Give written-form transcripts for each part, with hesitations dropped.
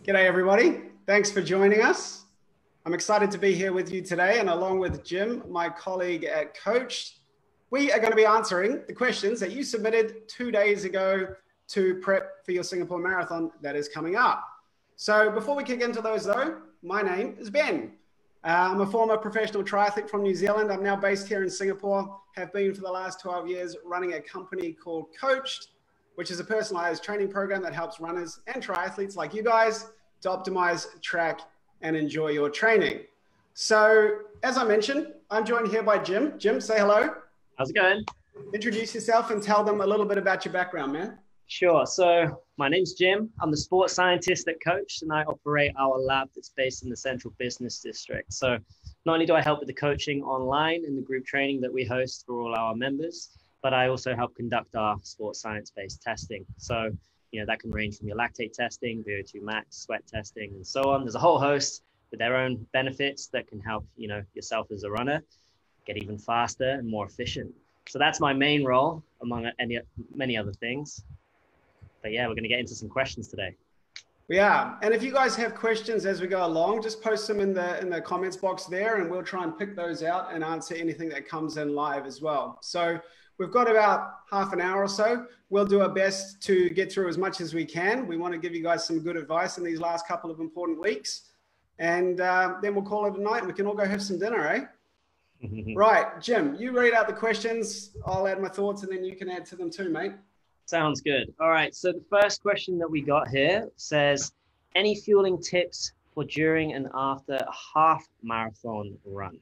G'day everybody. Thanks for joining us. I'm excited to be here with you today, and along with Jim, my colleague at Coach, we are going to be answering the questions that you submitted 2 days ago to prep for your Singapore Marathon that is coming up. So before we kick into those though, my name is Ben. I'm a former professional triathlete from New Zealand. I'm now based here in Singapore, have been for the last 12 years running a company called Coached, which is a personalized training program that helps runners and triathletes like you guys to optimize, track, and enjoy your training. So as I mentioned, I'm joined here by Jim. Jim, say hello. How's it going? Introduce yourself and tell them a little bit about your background, man. Sure. So my name's Jim. I'm the sports scientist at Coach, and I operate our lab that's based in the Central Business District. So not only do I help with the coaching online and the group training that we host for all our members, but I also help conduct our sports science-based testing. So, that can range from your lactate testing, VO2 Max, sweat testing, and so on. There's a whole host with their own benefits that can help, yourself as a runner get even faster and more efficient. So that's my main role among many other things. But yeah, we're going to get into some questions today. Yeah, and if you guys have questions as we go along, just post them in the comments box there, and we'll try and pick those out and answer anything that comes in live as well. So we've got about half an hour or so. We'll do our best to get through as much as we can. We want to give you guys some good advice in these last couple of important weeks. And then we'll call it a night and we can all go have some dinner, eh? Right, Jim, you read out the questions. I'll add my thoughts and then you can add to them too, mate. Sounds good. All right, so the first question that we got here says, any fueling tips for during and after a half marathon run?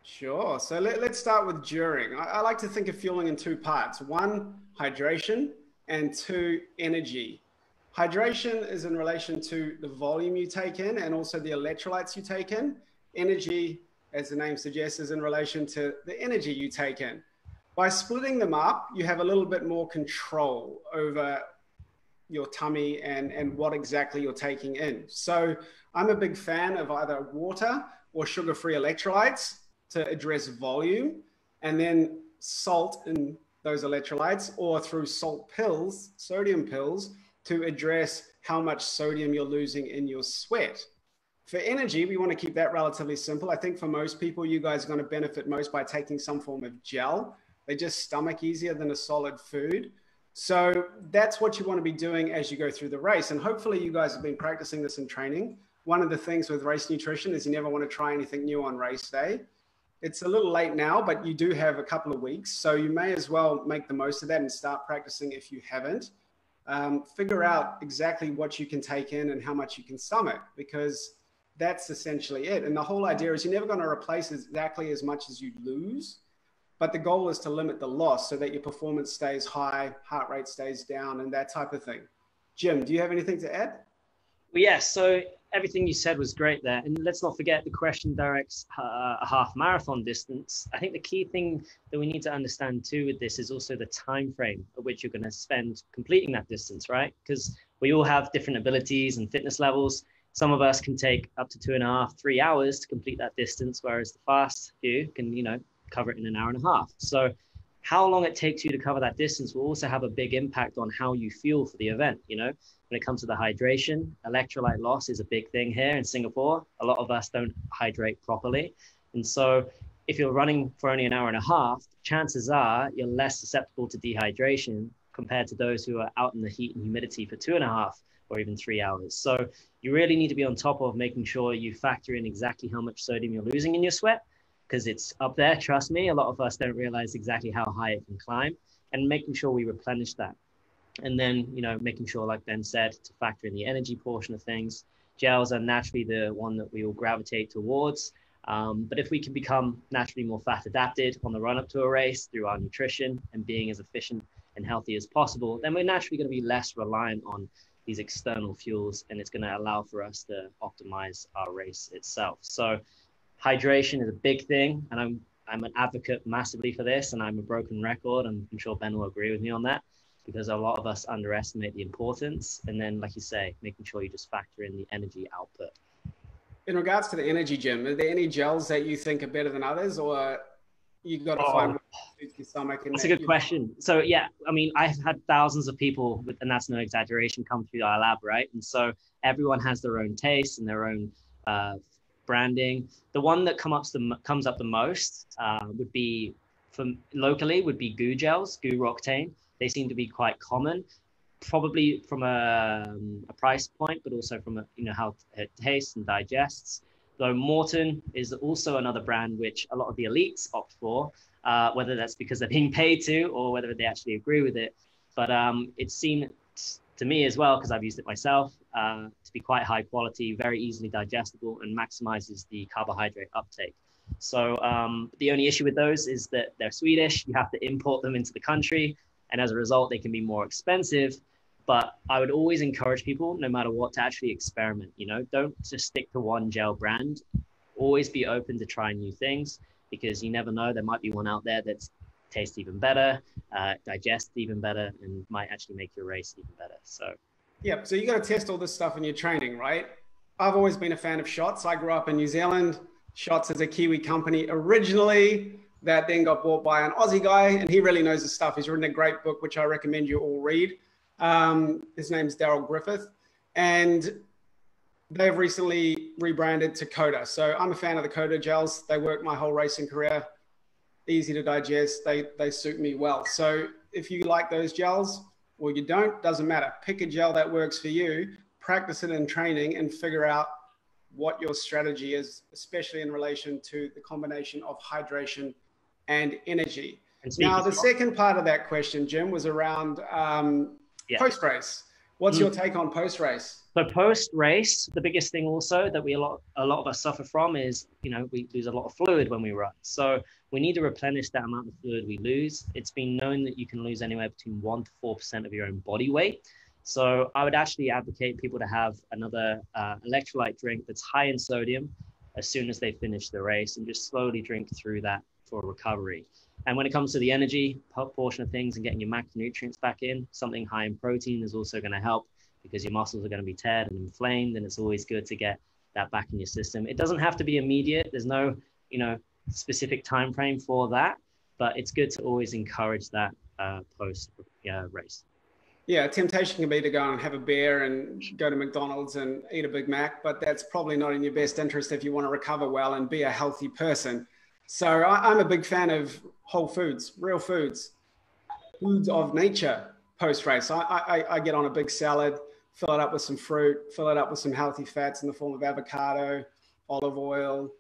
Sure. So let's start with during. I like to think of fueling in two parts. One, hydration, and two, energy. Hydration is in relation to the volume you take in and also the electrolytes you take in. Energy, as the name suggests, is in relation to the energy you take in. By splitting them up, you have a little bit more control over your tummy and what exactly you're taking in. So I'm a big fan of either water or sugar-free electrolytes to address volume, and then salt in those electrolytes, or through salt pills, sodium pills, to address how much sodium you're losing in your sweat. For energy, we want to keep that relatively simple. I think for most people, you guys are going to benefit most by taking some form of gel. They just stomach easier than a solid food. So that's what you want to be doing as you go through the race. And hopefully you guys have been practicing this in training. One of the things with race nutrition is you never want to try anything new on race day. It's a little late now, but you do have a couple of weeks. So you may as well make the most of that and start practicing if you haven't. Figure out exactly what you can take in and how much you can stomach, because that's essentially it. And the whole idea is you're never going to replace exactly as much as you lose, but the goal is to limit the loss so that your performance stays high, heart rate stays down, and that type of thing. Jim, do you have anything to add? Well, yes, so everything you said was great there. And let's not forget the question directs a half marathon distance. I think the key thing that we need to understand too with this is also the time frame at which you're going to spend completing that distance, right? Because we all have different abilities and fitness levels. Some of us can take up to 2.5, 3 hours to complete that distance, whereas the fast few can, cover it in an hour and a half. So how long it takes you to cover that distance will also have a big impact on how you feel for the event. When it comes to the hydration, electrolyte loss is a big thing here in Singapore. A lot of us don't hydrate properly. And so if you're running for only an hour and a half, chances are you're less susceptible to dehydration compared to those who are out in the heat and humidity for 2.5 or even 3 hours. So you really need to be on top of making sure you factor in exactly how much sodium you're losing in your sweat, because it's up there, trust me. A lot of us don't realize exactly how high it can climb, and making sure we replenish that. And then, making sure, like Ben said, to factor in the energy portion of things. Gels are naturally the one that we will gravitate towards. But if we can become naturally more fat adapted on the run up to a race through our nutrition and being as efficient and healthy as possible, then we're naturally going to be less reliant on these external fuels, and it's going to allow for us to optimize our race itself. So hydration is a big thing, and I'm an advocate massively for this, and I'm a broken record, and I'm sure Ben will agree with me on that, because a lot of us underestimate the importance. And then, like you say, making sure you just factor in the energy output. In regards to the energy, Jim, are there any gels that you think are better than others, or you got to find what suits your stomach. And that's a good question. So yeah, I mean, I've had thousands of people with, and that's no exaggeration, come through our lab, right? And so everyone has their own taste and their own branding. The one that comes up the most would be from locally would be goo gels, goo Roctane. They seem to be quite common, probably from a price point, but also from how it tastes and digests. Though Morton is also another brand which a lot of the elites opt for, whether that's because they're being paid to or whether they actually agree with it. But it seemed to me as well, because I've used it myself, to be quite high quality, very easily digestible, and maximizes the carbohydrate uptake. So the only issue with those is that they're Swedish. You have to import them into the country, and as a result, they can be more expensive. But I would always encourage people, no matter what, to actually experiment. Don't just stick to one gel brand. Always be open to trying new things, because you never know, there might be one out there that tastes even better, digests even better, and might actually make your race even better. So yeah, so you got to test all this stuff in your training, right? I've always been a fan of Shots. I grew up in New Zealand. Shots is a Kiwi company originally that then got bought by an Aussie guy, and he really knows his stuff. He's written a great book, which I recommend you all read. His name's Daryl Griffith, and they've recently rebranded to Coda. So I'm a fan of the Coda gels. They worked my whole racing career. Easy to digest. They suit me well. So if you like those gels or you don't, doesn't matter. Pick a gel that works for you, practice it in training, and figure out what your strategy is, especially in relation to the combination of hydration and energy. Now, the second part of that question, Jim, was around post-race. What's your take on post-race? So post-race, the biggest thing also that a lot of us suffer from is, we lose a lot of fluid when we run. So we need to replenish that amount of fluid we lose. It's been known that you can lose anywhere between 1% to 4% of your own body weight. So I would actually advocate people to have another electrolyte drink that's high in sodium as soon as they finish the race, and just slowly drink through that for recovery. And when it comes to the energy portion of things and getting your macronutrients back in, something high in protein is also going to help, because your muscles are going to be teared and inflamed, and it's always good to get that back in your system. It doesn't have to be immediate. There's no, specific time frame for that, but it's good to always encourage that post race. Yeah, temptation can be to go and have a beer and go to McDonald's and eat a Big Mac, but that's probably not in your best interest if you want to recover well and be a healthy person. So I'm a big fan of whole foods, real foods, foods of nature post-race. I get on a big salad, fill it up with some fruit, fill it up with some healthy fats in the form of avocado, olive oil,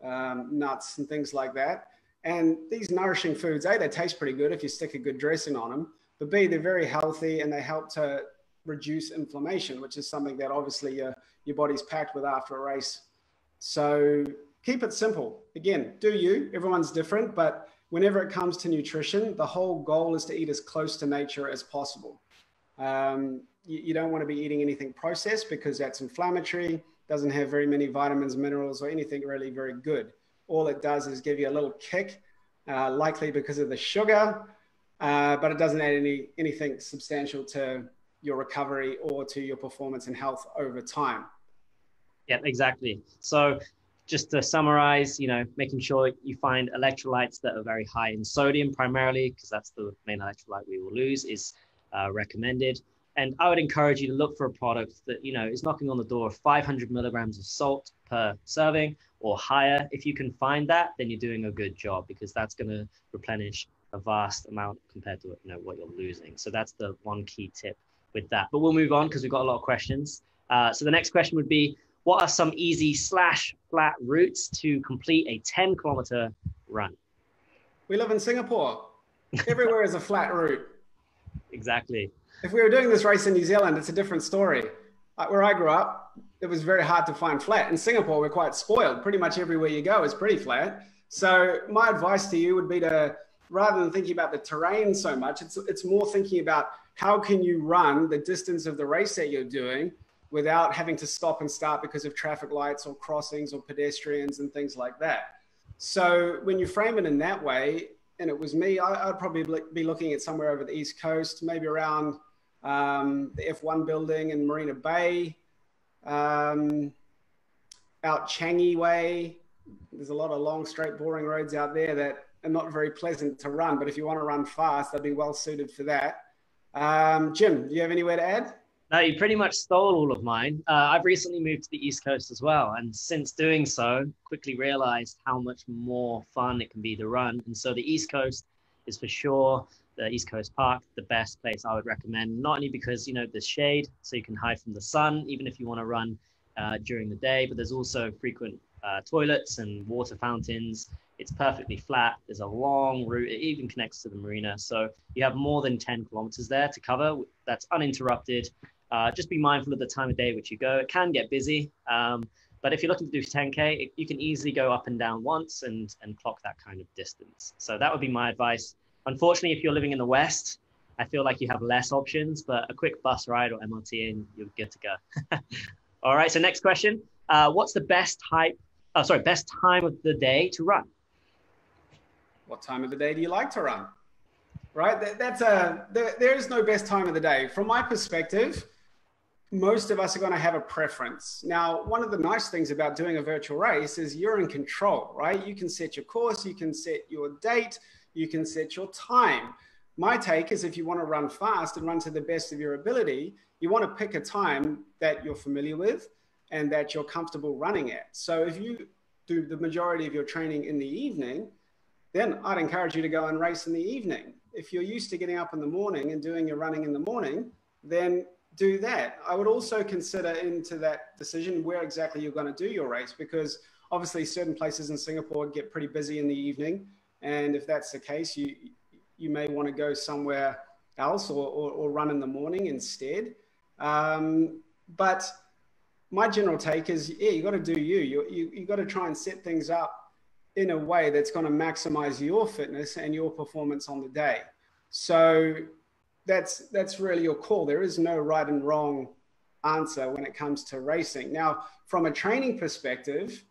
nuts and things like that. And these nourishing foods, A, they taste pretty good if you stick a good dressing on them, but B, they're very healthy and they help to reduce inflammation, which is something that obviously your body's packed with after a race. So keep it simple. Again, do you, everyone's different, but whenever it comes to nutrition, the whole goal is to eat as close to nature as possible. You don't want to be eating anything processed, because that's inflammatory, doesn't have very many vitamins, minerals, or anything really very good. All it does is give you a little kick, likely because of the sugar, but it doesn't add anything substantial to your recovery or to your performance and health over time. Yeah, exactly. So just to summarize, making sure you find electrolytes that are very high in sodium primarily, because that's the main electrolyte we will lose, is recommended. And I would encourage you to look for a product that, is knocking on the door of 500 milligrams of salt per serving or higher. If you can find that, then you're doing a good job, because that's going to replenish a vast amount compared to what you're losing. So that's the one key tip with that. But we'll move on, because we've got a lot of questions. So the next question would be, what are some easy / flat routes to complete a 10-kilometer run? We live in Singapore. Everywhere is a flat route. Exactly. If we were doing this race in New Zealand, it's a different story. Where I grew up, it was very hard to find flat. In Singapore, we're quite spoiled. Pretty much everywhere you go is pretty flat. So my advice to you would be to, rather than thinking about the terrain so much, it's more thinking about how can you run the distance of the race that you're doing without having to stop and start because of traffic lights or crossings or pedestrians and things like that. So when you frame it in that way, and it was me, I'd probably be looking at somewhere over the East Coast, maybe around the F1 building in Marina Bay, out Changi Way. There's a lot of long, straight, boring roads out there that not very pleasant to run. But if you want to run fast, they'll be well suited for that. Jim, do you have anywhere to add? No, you pretty much stole all of mine. I've recently moved to the East Coast as well. And since doing so, quickly realized how much more fun it can be to run. And so the East Coast is for sure, the East Coast Park, the best place I would recommend, not only because, you know, there's shade, so you can hide from the sun, even if you want to run during the day, but there's also frequent toilets and water fountains. It's perfectly flat. There's a long route. It even connects to the marina. So you have more than 10 kilometers there to cover. That's uninterrupted. Just be mindful of the time of day which you go. It can get busy, but if you're looking to do 10K, you can easily go up and down once and clock that kind of distance. So that would be my advice. Unfortunately, if you're living in the West, I feel like you have less options, but a quick bus ride or MRT and you're good to go. All right, so next question. What's the best time of the day to run? What time of the day do you like to run? Right, there is no best time of the day. From my perspective, most of us are going to have a preference. Now, one of the nice things about doing a virtual race is you're in control, right? You can set your course, you can set your date, you can set your time. My take is if you want to run fast and run to the best of your ability, you want to pick a time that you're familiar with and that you're comfortable running at. So if you do the majority of your training in the evening, then I'd encourage you to go and race in the evening. If you're used to getting up in the morning and doing your running in the morning, then do that. I would also consider into that decision where exactly you're going to do your race, because obviously certain places in Singapore get pretty busy in the evening. And if that's the case, you may want to go somewhere else or run in the morning instead. But my general take is, yeah, you got to do you got to try and set things up in a way that's going to maximize your fitness and your performance on the day. So that's really your call. There is no right and wrong answer when it comes to racing. Now, from a training perspective,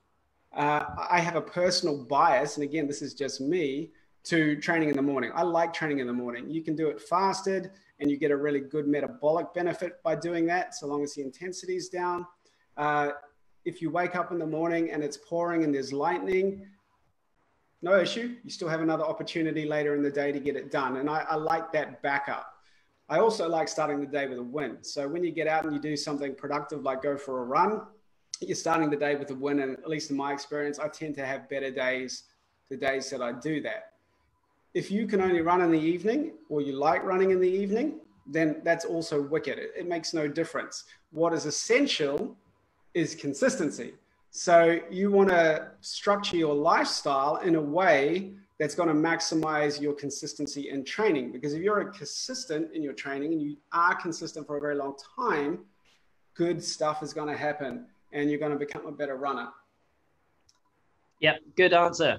I have a personal bias, and again, this is just me, to training in the morning. I like training in the morning. You can do it fasted, and you get a really good metabolic benefit by doing that, so long as the intensity is down. If you wake up in the morning and it's pouring and there's lightning, no issue. You still have another opportunity later in the day to get it done. And I like that backup. I also like starting the day with a win. So when you get out and you do something productive, like go for a run, you're starting the day with a win. And at least in my experience, I tend to have better days the days that I do that. If you can only run in the evening, or you like running in the evening, then that's also wicked. It makes no difference. What is essential is consistency. So you want to structure your lifestyle in a way that's going to maximize your consistency in training. Because if you're consistent in your training and you are consistent for a very long time, good stuff is going to happen and you're going to become a better runner. Yep, good answer.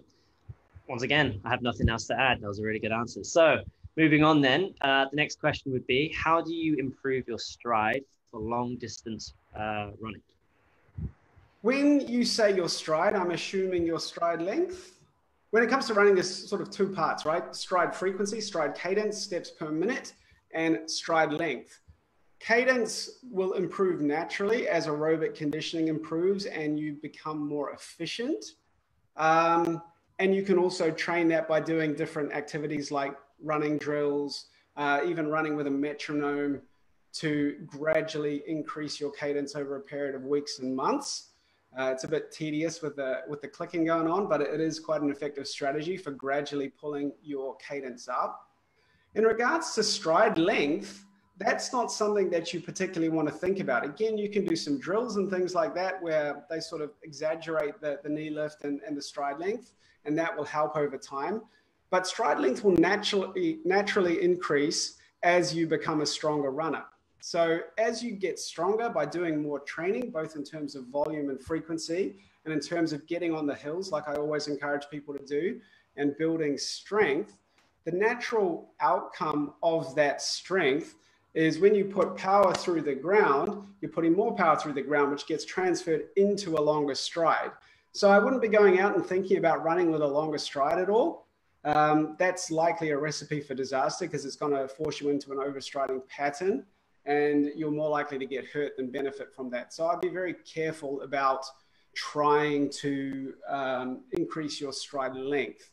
Once again, I have nothing else to add. That was a really good answer. So moving on then, the next question would be, how do you improve your stride for long distance running? When you say your stride, I'm assuming your stride length. When it comes to running, there's sort of two parts, right? Stride frequency, stride cadence, steps per minute, and stride length. Cadence will improve naturally as aerobic conditioning improves and you become more efficient. And you can also train that by doing different activities like running drills, even running with a metronome to gradually increase your cadence over a period of weeks and months. It's a bit tedious with the clicking going on, but it is quite an effective strategy for gradually pulling your cadence up. In regards to stride length, that's not something that you particularly want to think about. Again, you can do some drills and things like that where they sort of exaggerate the knee lift and the stride length, and that will help over time. But stride length will naturally increase as you become a stronger runner. So as you get stronger by doing more training, both in terms of volume and frequency, and in terms of getting on the hills, like I always encourage people to do, and building strength, the natural outcome of that strength is when you put power through the ground, you're putting more power through the ground, which gets transferred into a longer stride. So I wouldn't be going out and thinking about running with a longer stride at all. That's likely a recipe for disaster because it's going to force you into an overstriding pattern, and you're more likely to get hurt than benefit from that. So I'd be very careful about trying to increase your stride length.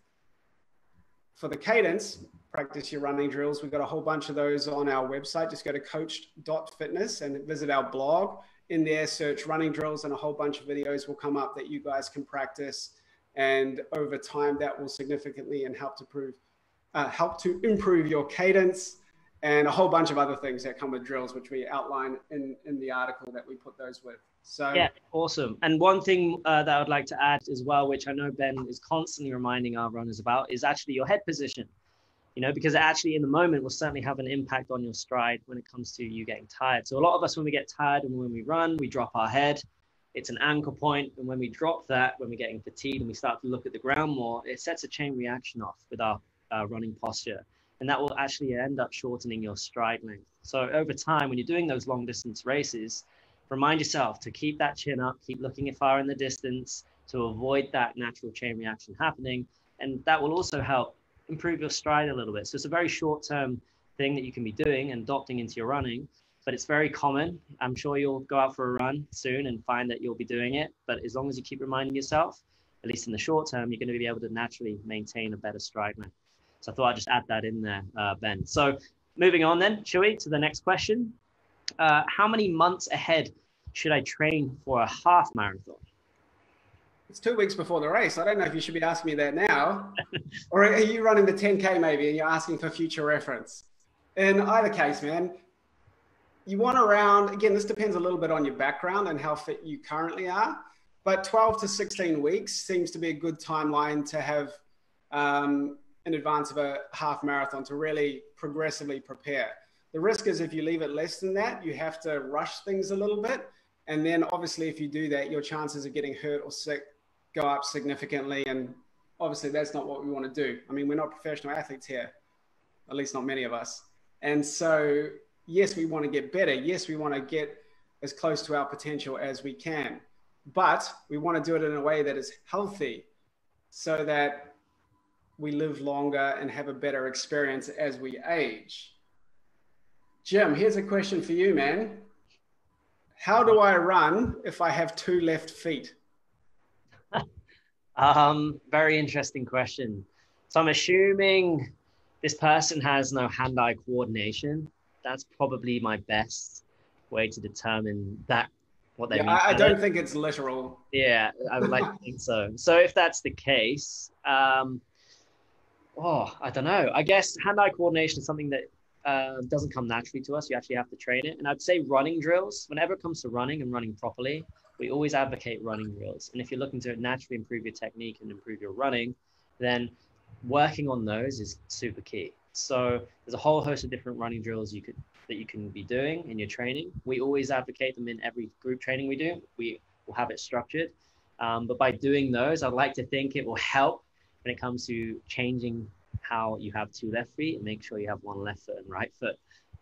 for the cadence, practice your running drills. We've got a whole bunch of those on our website. Just go to coach.fitness and visit our blog. In there, search running drills, and a whole bunch of videos will come up that you guys can practice. And over time, that will significantly and help to improve your cadence, and a whole bunch of other things that come with drills, which we outline in the article that we put those with. So yeah, awesome. And one thing that I would like to add as well, which I know Ben is constantly reminding our runners about, is actually your head position. You know, because it actually in the moment will certainly have an impact on your stride when it comes to you getting tired. So a lot of us, when we get tired and when we run, we drop our head. It's an anchor point. And when we drop that, when we're getting fatigued and we start to look at the ground more, it sets a chain reaction off with our running posture. And that will actually end up shortening your stride length. So over time, when you're doing those long distance races, remind yourself to keep that chin up, keep looking far in the distance to avoid that natural chain reaction happening. And that will also help improve your stride a little bit. So it's a very short-term thing that you can be doing and adopting into your running, but it's very common. I'm sure you'll go out for a run soon and find that you'll be doing it. But as long as you keep reminding yourself, at least in the short term, you're going to be able to naturally maintain a better stride length. So I thought I'd just add that in there, Ben. So moving on then, shall we, to the next question? How many months ahead should I train for a half marathon? It's 2 weeks before the race. I don't know if you should be asking me that now. Or are you running the 10K maybe and you're asking for future reference? In either case, man, you want around, again, this depends a little bit on your background and how fit you currently are, but 12 to 16 weeks seems to be a good timeline to have in advance of a half marathon to really progressively prepare. The risk is if you leave it less than that, you have to rush things a little bit. And then obviously if you do that, your chances of getting hurt or sick go up significantly. And obviously that's not what we want to do. I mean, we're not professional athletes here, at least not many of us. And so, yes, we want to get better. Yes, we want to get as close to our potential as we can, but we want to do it in a way that is healthy so that we live longer and have a better experience as we age. Jim, here's a question for you, man. How do I run if I have 2 left feet? Very interesting question. So I'm assuming this person has no hand-eye coordination. That's probably my best way to determine that, what they mean. I don't think it's literal. Yeah, I would like to think so. So if that's the case, I don't know. I guess hand-eye coordination is something that doesn't come naturally to us. You actually have to train it. And I'd say running drills, whenever it comes to running and running properly, we always advocate running drills. And if you're looking to naturally improve your technique and improve your running, then working on those is super key. So there's a whole host of different running drills that you can be doing in your training. We always advocate them in every group training we do. We will have it structured. But by doing those, I'd like to think it will help when it comes to changing how you have 2 left feet and make sure you have 1 left foot and right foot.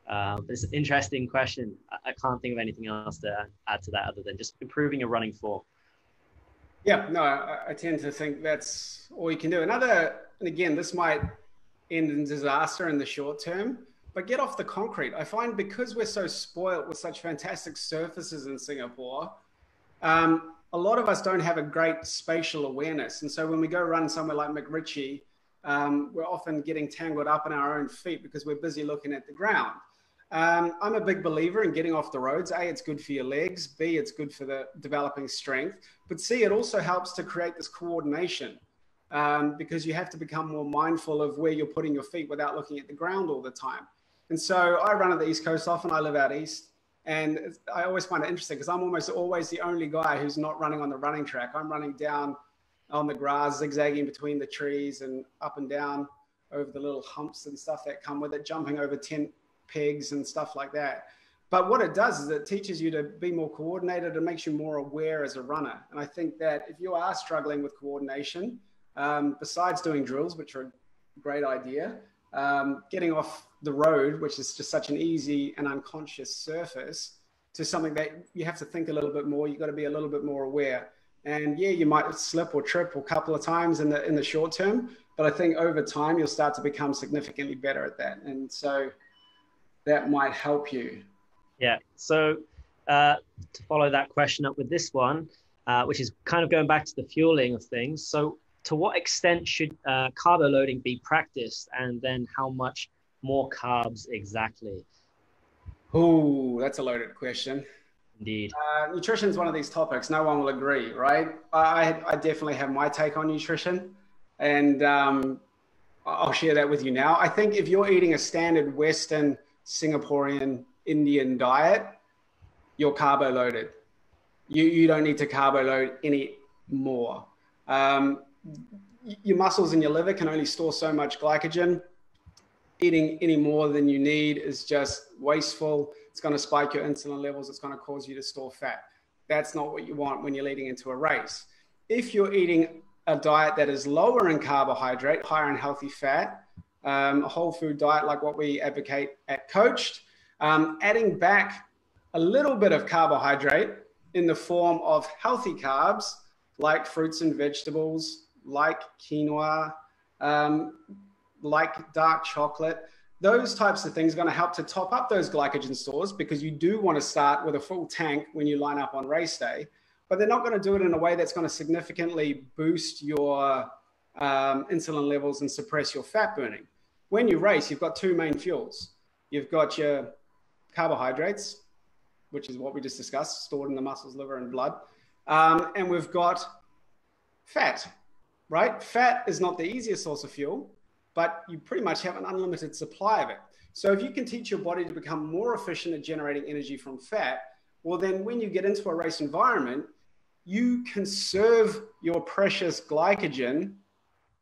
But it's an interesting question. I can't think of anything else to add to that other than just improving your running form. Yeah, no, I tend to think that's all you can do. And again, this might end in disaster in the short term, but get off the concrete. I find because we're so spoiled with such fantastic surfaces in Singapore, a lot of us don't have a great spatial awareness. And so when we go run somewhere like McRitchie, we're often getting tangled up in our own feet because we're busy looking at the ground. I'm a big believer in getting off the roads. A, it's good for your legs. B, it's good for the developing strength. But C, it also helps to create this coordination because you have to become more mindful of where you're putting your feet without looking at the ground all the time. And so I run at the East Coast often. I live out east. And I always find it interesting because I'm almost always the only guy who's not running on the running track. I'm running down on the grass, zigzagging between the trees and up and down over the little humps and stuff that come with it, jumping over tent pegs and stuff like that. But what it does is it teaches you to be more coordinated and makes you more aware as a runner. And I think that if you are struggling with coordination, besides doing drills, which are a great idea, getting off the road, which is just such an easy and unconscious surface, to something that you have to think a little bit more. You've got to be a little bit more aware. And yeah, you might slip or trip a couple of times in the short term, but I think over time you'll start to become significantly better at that. And so that might help you. Yeah. So to follow that question up with this one, which is kind of going back to the fueling of things. So to what extent should carbo loading be practiced, and then how much more carbs exactly? Oh, that's a loaded question. Indeed. Nutrition is one of these topics. No one will agree, right? I definitely have my take on nutrition, and I'll share that with you now. I think if you're eating a standard Western, Singaporean, Indian diet, you're carbo loaded. You don't need to carbo load any more. Um, your muscles and your liver can only store so much glycogen. Eating any more than you need is just wasteful. It's going to spike your insulin levels. It's going to cause you to store fat. That's not what you want when you're leading into a race. If you're eating a diet that is lower in carbohydrate, higher in healthy fat, a whole food diet like what we advocate at Coached, adding back a little bit of carbohydrate in the form of healthy carbs like fruits and vegetables, like quinoa, like dark chocolate. Those types of things are going to help to top up those glycogen stores, because you do want to start with a full tank when you line up on race day, but they're not going to do it in a way that's going to significantly boost your insulin levels and suppress your fat burning. When you race, you've got two main fuels. You've got your carbohydrates, which is what we just discussed, stored in the muscles, liver, and blood. And we've got fat, right? Fat is not the easiest source of fuel, but you pretty much have an unlimited supply of it. So if you can teach your body to become more efficient at generating energy from fat, well, then when you get into a race environment, you conserve your precious glycogen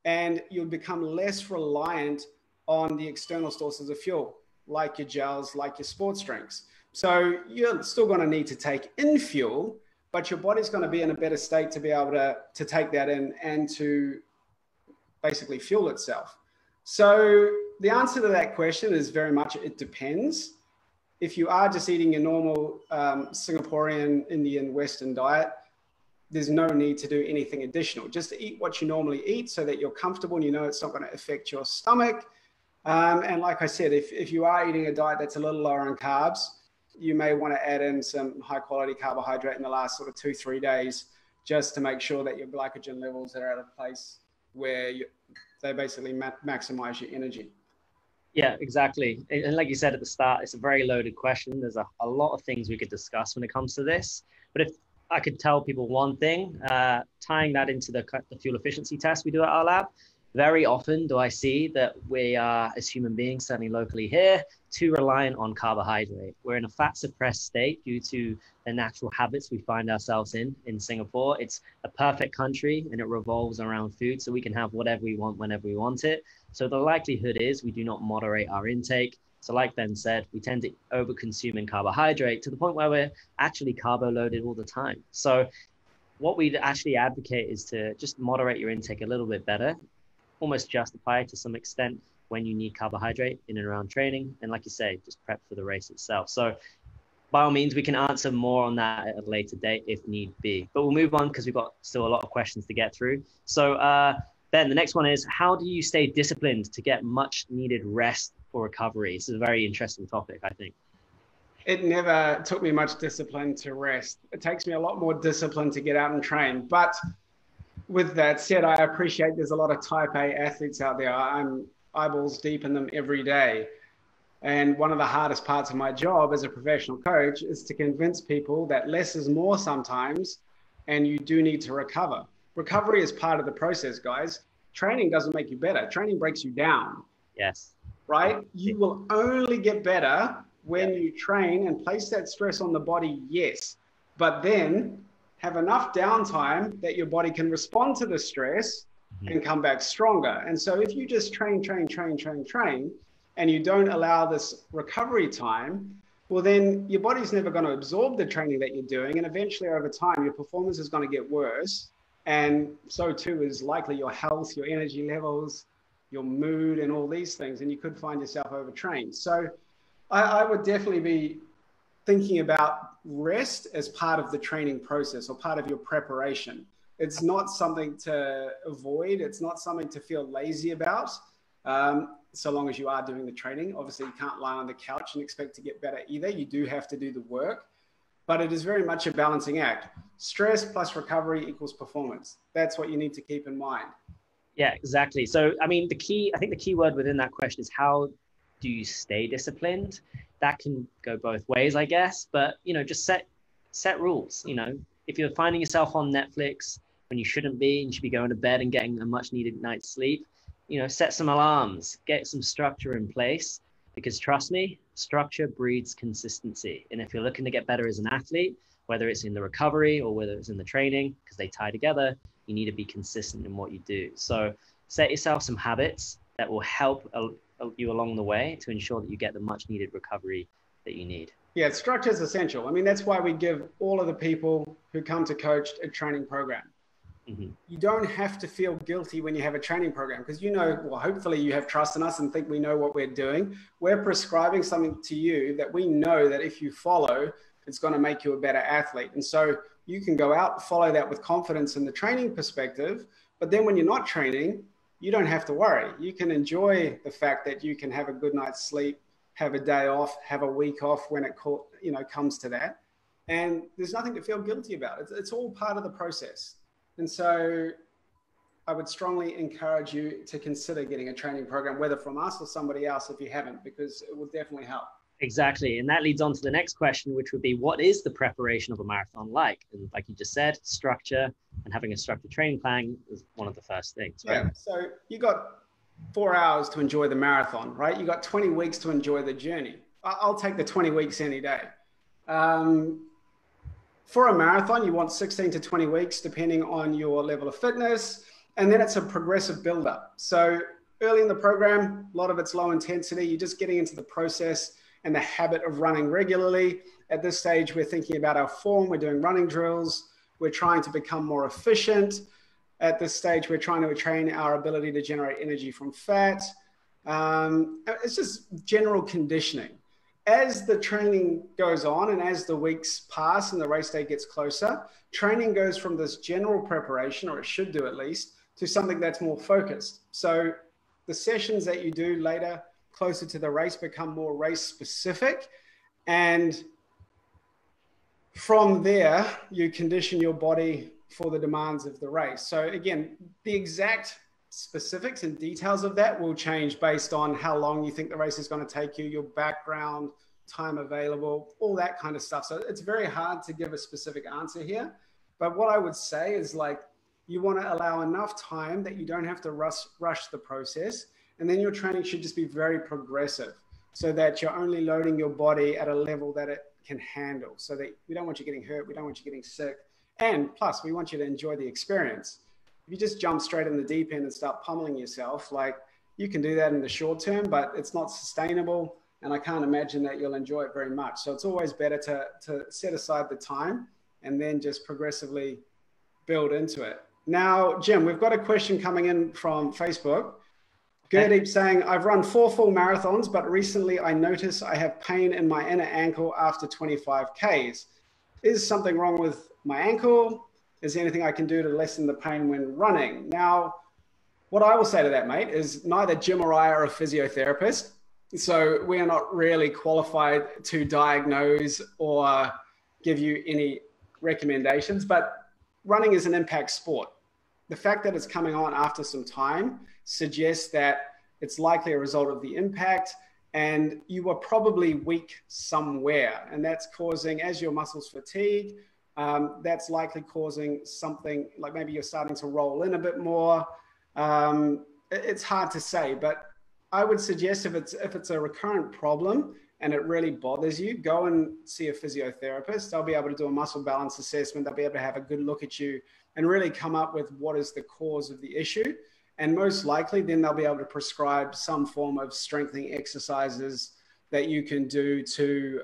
and you'll become less reliant on the external sources of fuel, like your gels, like your sports drinks. So you're still going to need to take in fuel, but your body's going to be in a better state to be able to take that in and to basically fuel itself. So the answer to that question is very much, it depends. If you are just eating your normal Singaporean, Indian, Western diet, there's no need to do anything additional. Just to eat what you normally eat so that you're comfortable and you know it's not going to affect your stomach. And like I said, if you are eating a diet that's a little lower in carbs, you may want to add in some high quality carbohydrate in the last sort of 2-3 days, just to make sure that your glycogen levels are at a place where they basically maximize your energy. Yeah, exactly. And like you said at the start, it's a very loaded question. There's a lot of things we could discuss when it comes to this. But if I could tell people one thing, tying that into the fuel efficiency test we do at our lab, very often do I see that we are, as human beings, certainly locally here, too reliant on carbohydrate. We're in a fat suppressed state due to the natural habits we find ourselves in Singapore. It's a perfect country and it revolves around food, so we can have whatever we want whenever we want it. So the likelihood is we do not moderate our intake. So like Ben said, we tend to overconsume in carbohydrate to the point where we're actually carbo loaded all the time. So what we'd actually advocate is to just moderate your intake a little bit better, almost justify to some extent when you need carbohydrate in and around training. And like you say, just prep for the race itself. So by all means, we can answer more on that at a later date if need be. But we'll move on because we've got still a lot of questions to get through. So Ben, the next one is, how do you stay disciplined to get much needed rest for recovery? This is a very interesting topic, I think. It never took me much discipline to rest. It takes me a lot more discipline to get out and train. But with that said, I appreciate there's a lot of type A athletes out there. I'm eyeballs deep in them every day. And one of the hardest parts of my job as a professional coach is to convince people that less is more sometimes, and you do need to recover. Recovery is part of the process, guys. Training doesn't make you better. Training breaks you down. Yes. Right? You will only get better when you train and place that stress on the body, yes. But then have enough downtime that your body can respond to the stress and come back stronger. And so if you just train, and you don't allow this recovery time, well, then your body's never going to absorb the training that you're doing. And eventually over time, your performance is going to get worse. And so too is likely your health, your energy levels, your mood, and all these things. And you could find yourself overtrained. So I would definitely be thinking about rest as part of the training process or part of your preparation. It's not something to avoid. It's not something to feel lazy about. So long as you are doing the training. Obviously, you can't lie on the couch and expect to get better either. You do have to do the work, but it is very much a balancing act. Stress plus recovery equals performance. That's what you need to keep in mind. Yeah, exactly. So, I mean, I think the key word within that question is how do you stay disciplined? That can go both ways, I guess, but, just set rules. If you're finding yourself on Netflix when you shouldn't be, and you should be going to bed and getting a much needed night's sleep, set some alarms, get some structure in place, because trust me, structure breeds consistency. And if you're looking to get better as an athlete, whether it's in the recovery or whether it's in the training, because they tie together, you need to be consistent in what you do. So set yourself some habits that will help you along the way to ensure that you get the much needed recovery that you need. Yeah, structure is essential. I mean, that's why we give all of the people who come to coach a training program. Mm-hmm. You don't have to feel guilty when you have a training program, because well, hopefully you have trust in us and think we know what we're doing. We're prescribing something to you that we know that if you follow, it's going to make you a better athlete. And so you can go out, follow that with confidence in the training perspective. But then when you're not training, you don't have to worry. You can enjoy the fact that you can have a good night's sleep, have a day off, have a week off when it comes to that. And there's nothing to feel guilty about. It's all part of the process. And so I would strongly encourage you to consider getting a training program, whether from us or somebody else if you haven't, because it will definitely help. Exactly. And that leads on to the next question, which would be, what is the preparation of a marathon like? And like you just said, structure and having a structured training plan is one of the first things, right? Yeah. So you got 4 hours to enjoy the marathon, right? You got 20 weeks to enjoy the journey. I'll take the 20 weeks any day. For a marathon, you want 16 to 20 weeks, depending on your level of fitness. And then it's a progressive buildup. So early in the program, a lot of it's low intensity. You're just getting into the process and the habit of running regularly. At this stage, we're thinking about our form. We're doing running drills. We're trying to become more efficient. At this stage, we're trying to train our ability to generate energy from fat. It's just general conditioning. As the training goes on and as the weeks pass and the race day gets closer, training goes from this general preparation, or it should do at least, to something that's more focused. So the sessions that you do later, closer to the race, become more race specific. And from there, you condition your body for the demands of the race. So again, the exact specifics and details of that will change based on how long you think the race is going to take you, your background, time available, all that kind of stuff. So it's very hard to give a specific answer here. But what I would say is, like, you want to allow enough time that you don't have to rush the process. And then your training should just be very progressive, so that you're only loading your body at a level that it can handle, so that we don't want you getting hurt. We don't want you getting sick. And plus, we want you to enjoy the experience. If you just jump straight in the deep end and start pummeling yourself, like, you can do that in the short term, but it's not sustainable. And I can't imagine that you'll enjoy it very much. So it's always better to set aside the time and then just progressively build into it. Now, Jim, we've got a question coming in from Facebook. Gurdeep saying, I've run 4 full marathons, but recently I notice I have pain in my inner ankle after 25 Ks. Is something wrong with my ankle? Is there anything I can do to lessen the pain when running? Now, what I will say to that, mate, is neither Jim or I are a physiotherapist. So we are not really qualified to diagnose or give you any recommendations, but running is an impact sport. The fact that it's coming on after some time suggests that it's likely a result of the impact, and you were probably weak somewhere. And that's causing, as your muscles fatigue, that's likely causing something like maybe you're starting to roll in a bit more. It's hard to say, but I would suggest if it's a recurrent problem and it really bothers you, go and see a physiotherapist. They'll be able to do a muscle balance assessment. They'll be able to have a good look at you and really come up with what is the cause of the issue. And most likely, then they'll be able to prescribe some form of strengthening exercises that you can do to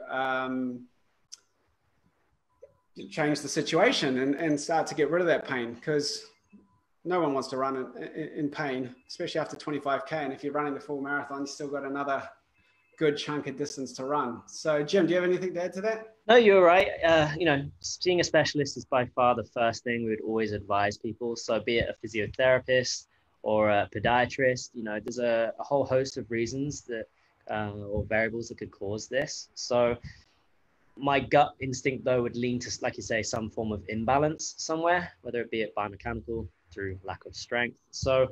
change the situation and start to get rid of that pain, because no one wants to run in pain, especially after 25K. And if you're running the full marathon, you've still got another good chunk of distance to run. So, Jim, do you have anything to add to that? No, you're right. Seeing a specialist is by far the first thing we would always advise people. So be it a physiotherapist or a podiatrist, there's a whole host of reasons that or variables that could cause this. So my gut instinct, though, would lean to, like you say, some form of imbalance somewhere, whether it be biomechanical through lack of strength. So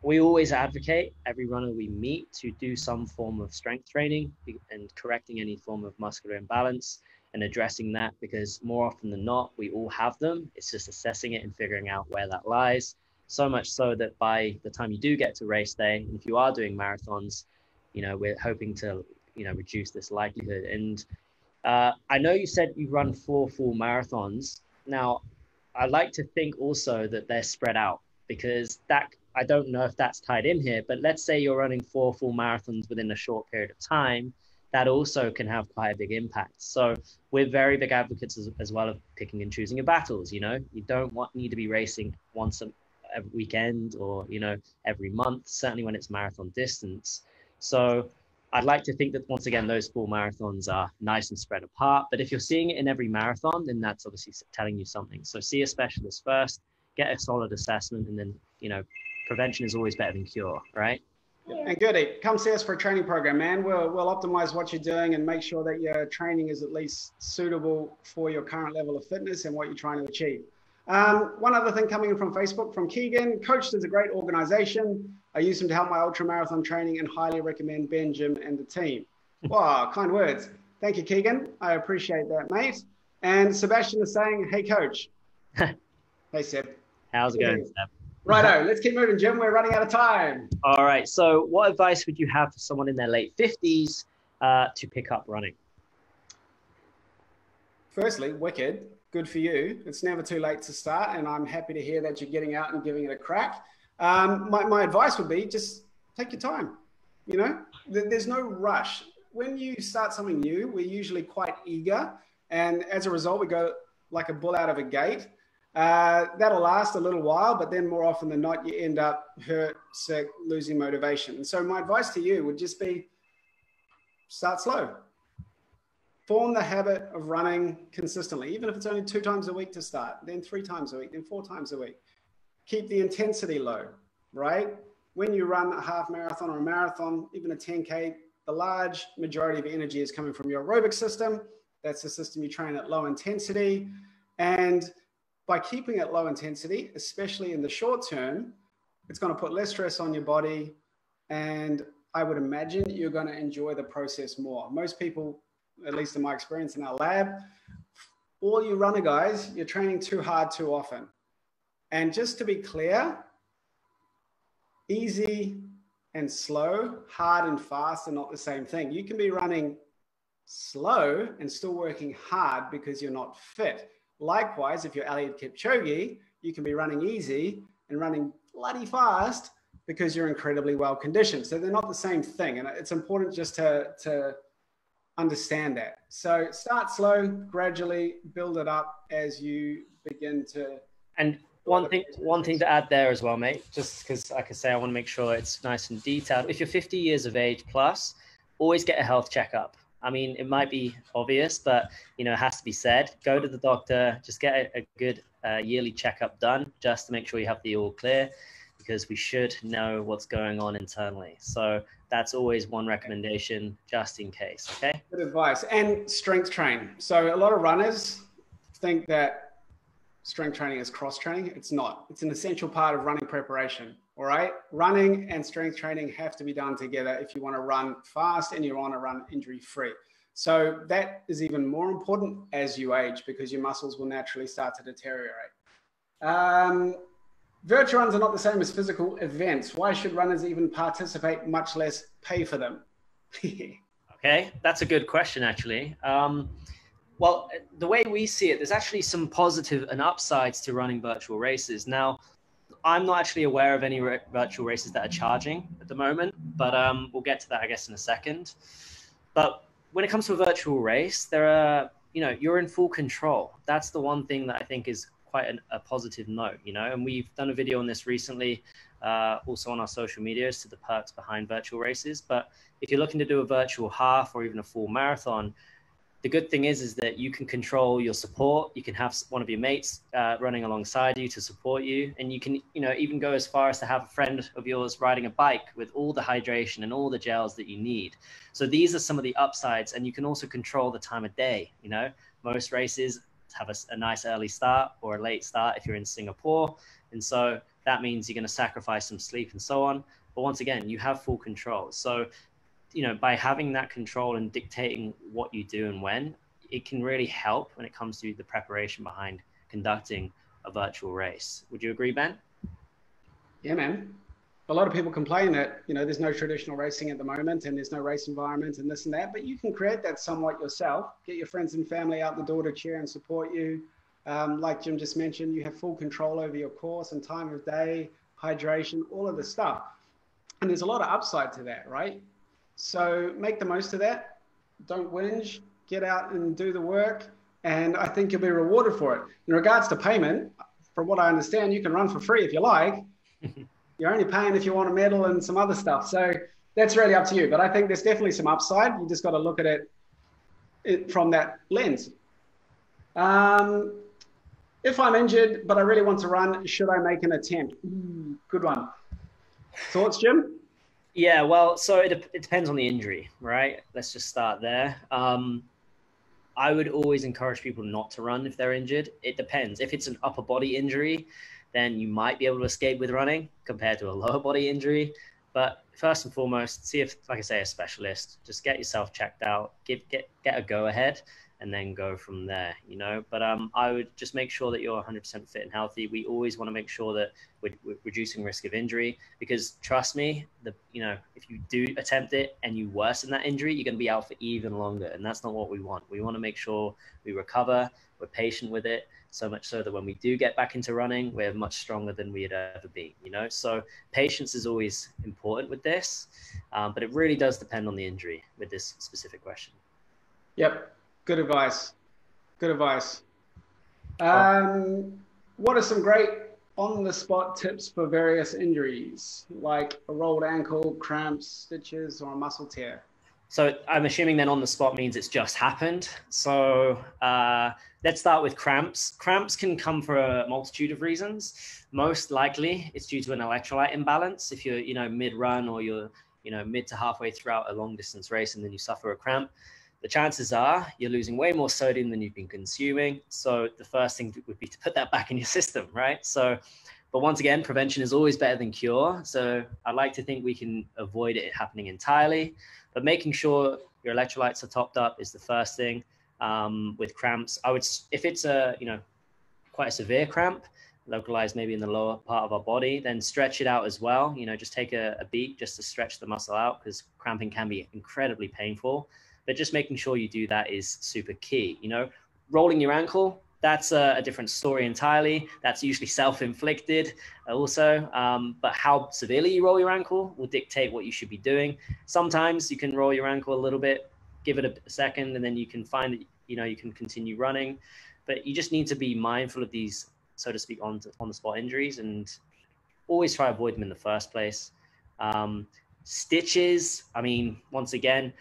We always advocate every runner we meet to do some form of strength training and correcting any form of muscular imbalance and addressing that, because more often than not, we all have them. It's just assessing it and figuring out where that lies. So much so that by the time you do get to race day, and if you are doing marathons, we're hoping to, reduce this likelihood. And I know you said you run 4 full marathons. Now, I like to think also that they're spread out, because that, I don't know if that's tied in here, but let's say you're running 4 full marathons within a short period of time, that also can have quite a big impact. So we're very big advocates as well of picking and choosing your battles. You don't need to be racing once a weekend or, every month, certainly when it's marathon distance. So I'd like to think that, once again, those full marathons are nice and spread apart. But if you're seeing it in every marathon, then that's obviously telling you something. So see a specialist first, get a solid assessment, and then, prevention is always better than cure, right? And Goody, come see us for a training program, man. We'll optimize what you're doing and make sure that your training is at least suitable for your current level of fitness and what you're trying to achieve. One other thing coming in from Facebook, from Keegan: Coached is a great organization. I use them to help my ultra marathon training and highly recommend Ben, Jim, and the team. Wow, kind words. Thank you, Keegan. I appreciate that, mate. And Sebastian is saying, hey, coach. Hey, Seb. How's it going, Seb? Righto, let's keep moving, Jim. We're running out of time. All right. So what advice would you have for someone in their late 50s to pick up running? Firstly, wicked. Good for you. It's never too late to start, and I'm happy to hear that you're getting out and giving it a crack. My advice would be just take your time. There's no rush. When you start something new, we're usually quite eager, and as a result, we go like a bull out of a gate. That'll last a little while, but then more often than not, you end up hurt, sick, losing motivation. And so my advice to you would just be start slow. Form the habit of running consistently, even if it's only 2 times a week to start, then 3 times a week, then 4 times a week. Keep the intensity low, right? When you run a half marathon or a marathon, even a 10K, the large majority of energy is coming from your aerobic system. That's the system you train at low intensity. And by keeping it low intensity, especially in the short term, it's going to put less stress on your body. And I would imagine you're going to enjoy the process more. Most people, at least in my experience in our lab, all you runner guys, you're training too hard too often. And just to be clear, easy and slow, hard and fast are not the same thing. You can be running slow and still working hard because you're not fit. Likewise, if you're Eliud Kipchoge, you can be running easy and running bloody fast because you're incredibly well conditioned. So they're not the same thing. And it's important just to understand that. So start slow, gradually build it up as you begin to. And one thing to add there as well, mate, just because, like I say, I want to make sure it's nice and detailed. If you're 50 years of age plus, always get a health checkup. I mean, it might be obvious, but, it has to be said. Go to the doctor, just get a good yearly checkup done just to make sure you have the all clear, because we should know what's going on internally. So that's always one recommendation, just in case, okay? Good advice. And strength train. So a lot of runners think that strength training is cross training. It's not. It's an essential part of running preparation. All right. Running and strength training have to be done together if you want to run fast and you want to run injury free. So that is even more important as you age, because your muscles will naturally start to deteriorate. Virtual runs are not the same as physical events. Why should runners even participate, much less pay for them? Okay, that's a good question, actually. Well, the way we see it, there's actually some positive and upsides to running virtual races. Now, I'm not actually aware of any virtual races that are charging at the moment, but we'll get to that, I guess, in a second. But when it comes to a virtual race, there are, you're in full control. That's the one thing that I think is quite a positive note, and we've done a video on this recently, also on our social media, as to the perks behind virtual races. But if you're looking to do a virtual half or even a full marathon, the good thing is that you can control your support. You can have one of your mates running alongside you to support you. And you can, even go as far as to have a friend of yours riding a bike with all the hydration and all the gels that you need. So these are some of the upsides. And you can also control the time of day. Most races have a nice early start or a late start if you're in Singapore. And so that means you're going to sacrifice some sleep and so on. But once again, you have full control. So, you know, by having that control and dictating what you do and when, it can really help when it comes to the preparation behind conducting a virtual race. Would you agree, Ben? Yeah, man. A lot of people complain that, you know, there's no traditional racing at the moment and there's no race environment and this and that, but you can create that somewhat yourself. Get your friends and family out the door to cheer and support you. Like Jim just mentioned, you have full control over your course and time of day, hydration, all of the stuff. And there's a lot of upside to that, right? So make the most of that. Don't whinge, get out and do the work. And I think you'll be rewarded for it. In regards to payment, from what I understand, you can run for free if you like. You're only paying if you want a medal and some other stuff. So that's really up to you. But I think there's definitely some upside. You just got to look at it from that lens. If I'm injured, but I really want to run, should I make an attempt? Good one. Thoughts, Jim? Yeah, well, so it depends on the injury, right? Let's just start there. I would always encourage people not to run if they're injured. It depends. If it's an upper body injury, then you might be able to escape with running compared to a lower body injury. But first and foremost, see if, like I say, a specialist. Just get yourself checked out, get a go ahead, and then go from there, you know. But I would just make sure that you're 100% fit and healthy. We always want to make sure that we're reducing risk of injury, because trust me, if you do attempt it and you worsen that injury, you're going to be out for even longer, and that's not what we want. We want to make sure we recover, we're patient with it, so much so that when we do get back into running, we're much stronger than we had ever been, you know. So patience is always important with this, but it really does depend on the injury with this specific question. Yep. Good advice. Good advice. What are some great on-the-spot tips for various injuries, like a rolled ankle, cramps, stitches, or a muscle tear? So I'm assuming then on the spot means it's just happened. So let's start with cramps. Cramps can come for a multitude of reasons. Most likely it's due to an electrolyte imbalance. If you're, mid-run, or you're, mid to halfway throughout a long distance race and then you suffer a cramp, the chances are you're losing way more sodium than you've been consuming. So the first thing would be to put that back in your system, right? So, but once again, prevention is always better than cure. So I'd like to think we can avoid it happening entirely, but making sure your electrolytes are topped up is the first thing. With cramps, if it's quite a severe cramp, localized maybe in the lower part of our body, then stretch it out as well. Just take a beat just to stretch the muscle out, because cramping can be incredibly painful. But just making sure you do that is super key. Rolling your ankle, that's a different story entirely. That's usually self-inflicted also. But how severely you roll your ankle will dictate what you should be doing. Sometimes you can roll your ankle a little bit, give it a second, and then you can find that, you can continue running. But you just need to be mindful of these, so to speak, on-the-spot injuries, and always try to avoid them in the first place. Stitches, once again,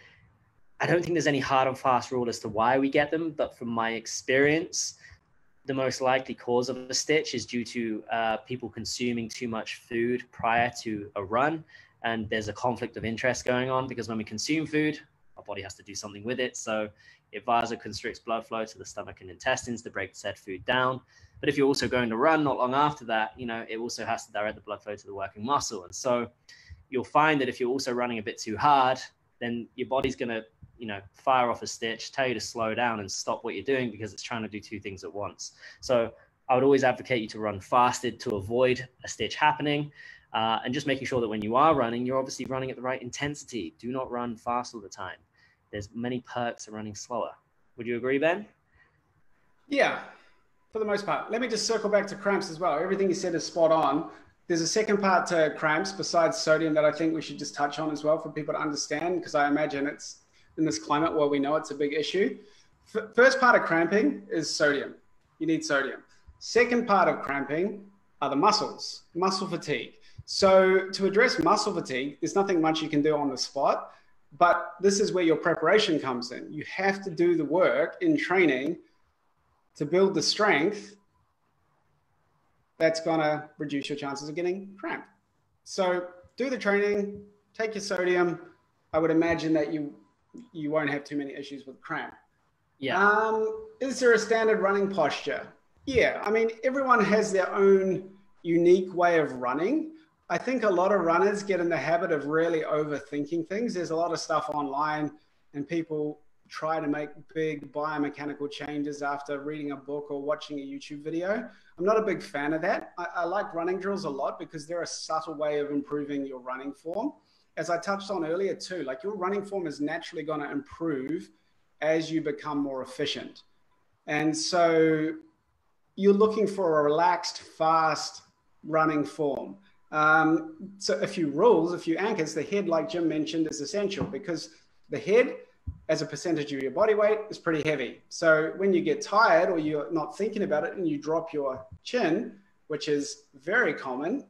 I don't think there's any hard and fast rule as to why we get them, but from my experience, the most likely cause of a stitch is due to people consuming too much food prior to a run. And there's a conflict of interest going on, because when we consume food, our body has to do something with it. So it vasoconstricts blood flow to the stomach and intestines to break said food down. But if you're also going to run not long after that, it also has to direct the blood flow to the working muscle. And so you'll find that if you're also running a bit too hard, then your body's going to fire off a stitch, tell you to slow down and stop what you're doing, because it's trying to do two things at once. So I would always advocate you to run fasted to avoid a stitch happening, and just making sure that when you are running, you're obviously running at the right intensity. Do not run fast all the time. There's many perks of running slower. Would you agree, Ben? Yeah, for the most part. Let me just circle back to cramps as well. Everything you said is spot on. There's a second part to cramps besides sodium that I think we should just touch on as well for people to understand, because I imagine it's in this climate where we know it's a big issue. First part of cramping is sodium. You need sodium. Second part of cramping are the muscles, muscle fatigue. So to address muscle fatigue, there's nothing much you can do on the spot, but this is where your preparation comes in. You have to do the work in training to build the strength that's gonna reduce your chances of getting cramp. So do the training, take your sodium. I would imagine that you won't have too many issues with cramp. Yeah. Is there a standard running posture? Yeah, everyone has their own unique way of running. I think a lot of runners get in the habit of really overthinking things. There's a lot of stuff online and people try to make big biomechanical changes after reading a book or watching a YouTube video. I'm not a big fan of that. I like running drills a lot because they're a subtle way of improving your running form. As I touched on earlier too, like your running form is naturally going to improve as you become more efficient. And so you're looking for a relaxed, fast running form. So a few rules, a few anchors. The head, like Jim mentioned, is essential because the head as a percentage of your body weight is pretty heavy. So when you get tired or you're not thinking about it and you drop your chin, which is very common,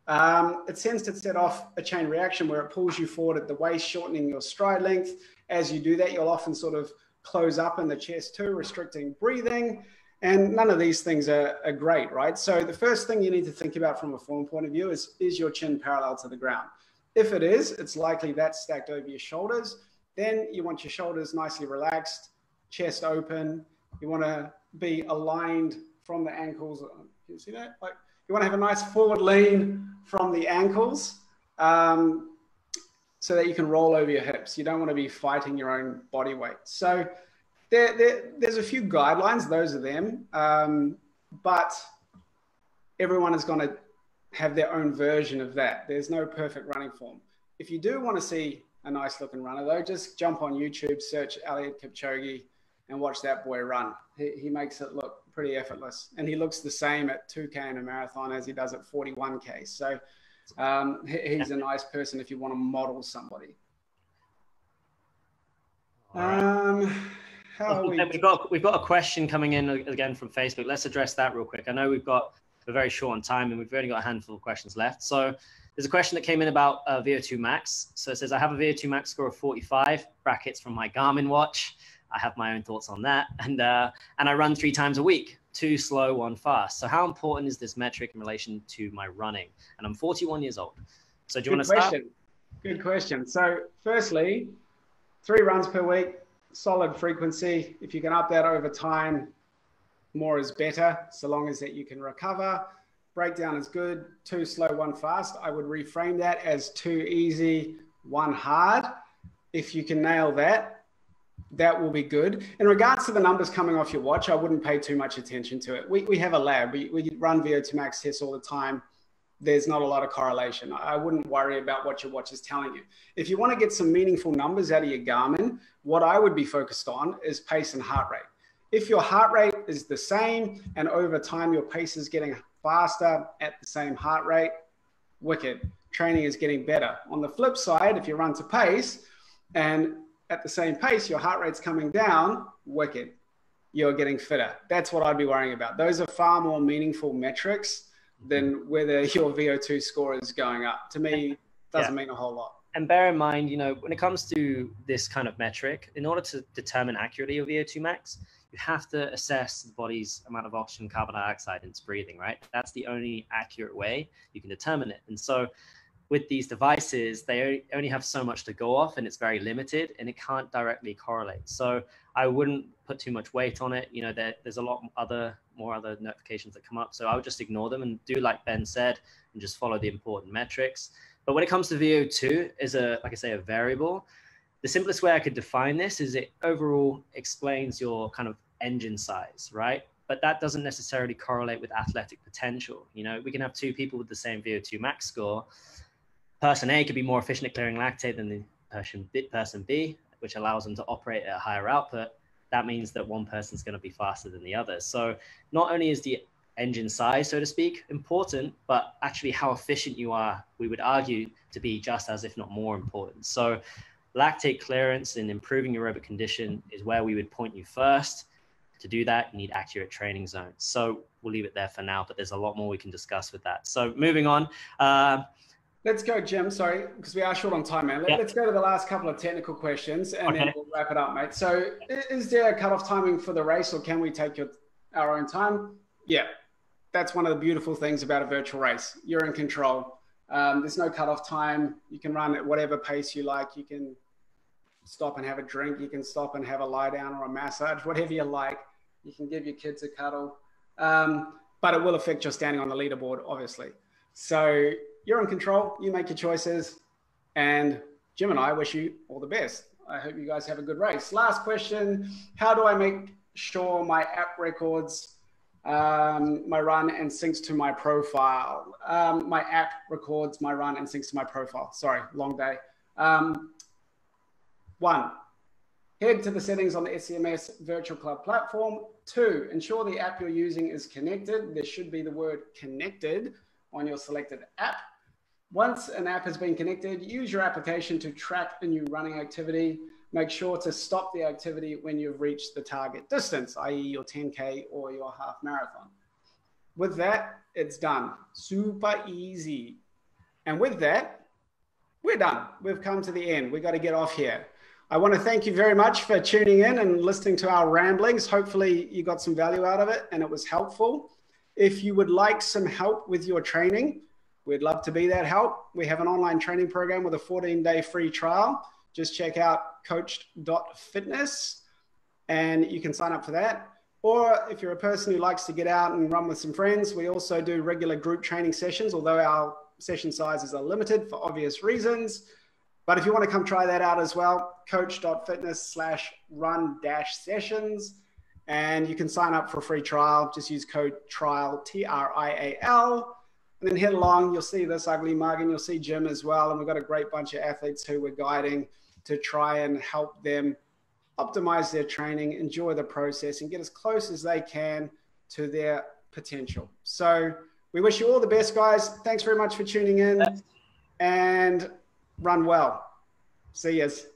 it tends to set off a chain reaction where it pulls you forward at the waist, shortening your stride length. As you do that, you'll often sort of close up in the chest too, restricting breathing. And none of these things are great, right? So the first thing you need to think about from a form point of view is your chin parallel to the ground? If it is, it's likely that's stacked over your shoulders. Then you want your shoulders nicely relaxed, chest open. You want to be aligned from the ankles. Can you see that? Like you want to have a nice forward lean from the ankles so that you can roll over your hips. You don't want to be fighting your own body weight. So there's a few guidelines, those are them, but everyone is going to have their own version of that. There's no perfect running form. If you do want to see a nice looking runner though, just jump on YouTube, search Eliud Kipchoge and watch that boy run. He makes it look pretty effortless, and he looks the same at 2K in a marathon as he does at 41K. So he's a nice person if you want to model somebody. Right. We've got a question coming in again from Facebook. Let's address that real quick. I know we're very short on time and we've only got a handful of questions left. So there's a question that came in about VO2 Max. So it says, I have a VO2 Max score of 45, brackets from my Garmin watch. I have my own thoughts on that. And I run 3 times a week, 2 slow, 1 fast. So how important is this metric in relation to my running? And I'm 41 years old. So do you want to start? Good question. So firstly, 3 runs per week, solid frequency. If you can up that over time, more is better, so long as that you can recover. Breakdown is good. 2 slow, 1 fast. I would reframe that as 2 easy, 1 hard. If you can nail that, that will be good. In regards to the numbers coming off your watch, I wouldn't pay too much attention to it. We have a lab. We run VO2 Max tests all the time. There's not a lot of correlation. I wouldn't worry about what your watch is telling you. If you want to get some meaningful numbers out of your Garmin, what I would be focused on is pace and heart rate. If your heart rate is the same and over time your pace is getting faster at the same heart rate, wicked. Training is getting better. On the flip side, if you run to pace and at the same pace your heart rate's coming down, wicked. You're getting fitter. That's what I'd be worrying about. Those are far more meaningful metrics than whether your VO2 score is going up. To me, doesn't mean a whole lot. And bear in mind, when it comes to this kind of metric, in order to determine accurately your VO2 max, you have to assess the body's amount of oxygen, carbon dioxide in its breathing, right? That's the only accurate way you can determine it. And so with these devices, they only have so much to go off and it's very limited and it can't directly correlate. So I wouldn't put too much weight on it. There's a lot more other notifications that come up. So I would just ignore them and do like Ben said, and just follow the important metrics. But when it comes to VO2 is like I say, a variable. The simplest way I could define this is it overall explains your kind of engine size, right? But that doesn't necessarily correlate with athletic potential. We can have 2 people with the same VO2 max score. Person A could be more efficient at clearing lactate than the person B, which allows them to operate at a higher output. That means that one person's going to be faster than the other. So not only is the engine size, so to speak, important, but actually how efficient you are, we would argue to be just as, if not more important. So lactate clearance and improving aerobic condition is where we would point you first. To do that, you need accurate training zones. So we'll leave it there for now, but there's a lot more we can discuss with that. So moving on. Let's go, Jim. Sorry, because we are short on time, man. Let's go to the last couple of technical questions and then we'll wrap it up, mate. So is there a cutoff timing for the race or can we take our own time? Yeah, that's one of the beautiful things about a virtual race. You're in control. There's no cutoff time. You can run at whatever pace you like. You can stop and have a drink. You can stop and have a lie down or a massage, whatever you like. You can give your kids a cuddle. but it will affect your standing on the leaderboard, obviously. So you're in control, you make your choices, and Jim and I wish you all the best. I hope you guys have a good race. Last question, how do I make sure my app records my run and syncs to my profile? My app records my run and syncs to my profile. Sorry, long day. 1, head to the settings on the SCMS Virtual Club platform. 2, ensure the app you're using is connected. There should be the word connected on your selected app. Once an app has been connected, use your application to track a new running activity. Make sure to stop the activity when you've reached the target distance, i.e. your 10K or your half marathon. With that, it's done. Super easy. And with that, we're done. We've come to the end. We've got to get off here. I want to thank you very much for tuning in and listening to our ramblings. Hopefully you got some value out of it and it was helpful. If you would like some help with your training, we'd love to be that help. We have an online training program with a 14-day free trial. Just check out coached.fitness and you can sign up for that. Or if you're a person who likes to get out and run with some friends, we also do regular group training sessions, although our session sizes are limited for obvious reasons. But if you want to come try that out as well, coach.fitness/run-sessions. And you can sign up for a free trial. Just use code TRIAL, TRIAL. And then head along, you'll see this ugly mug and you'll see Jim as well. And we've got a great bunch of athletes who we're guiding to try and help them optimize their training, enjoy the process, and get as close as they can to their potential. So we wish you all the best, guys. Thanks very much for tuning in and run well. See yous.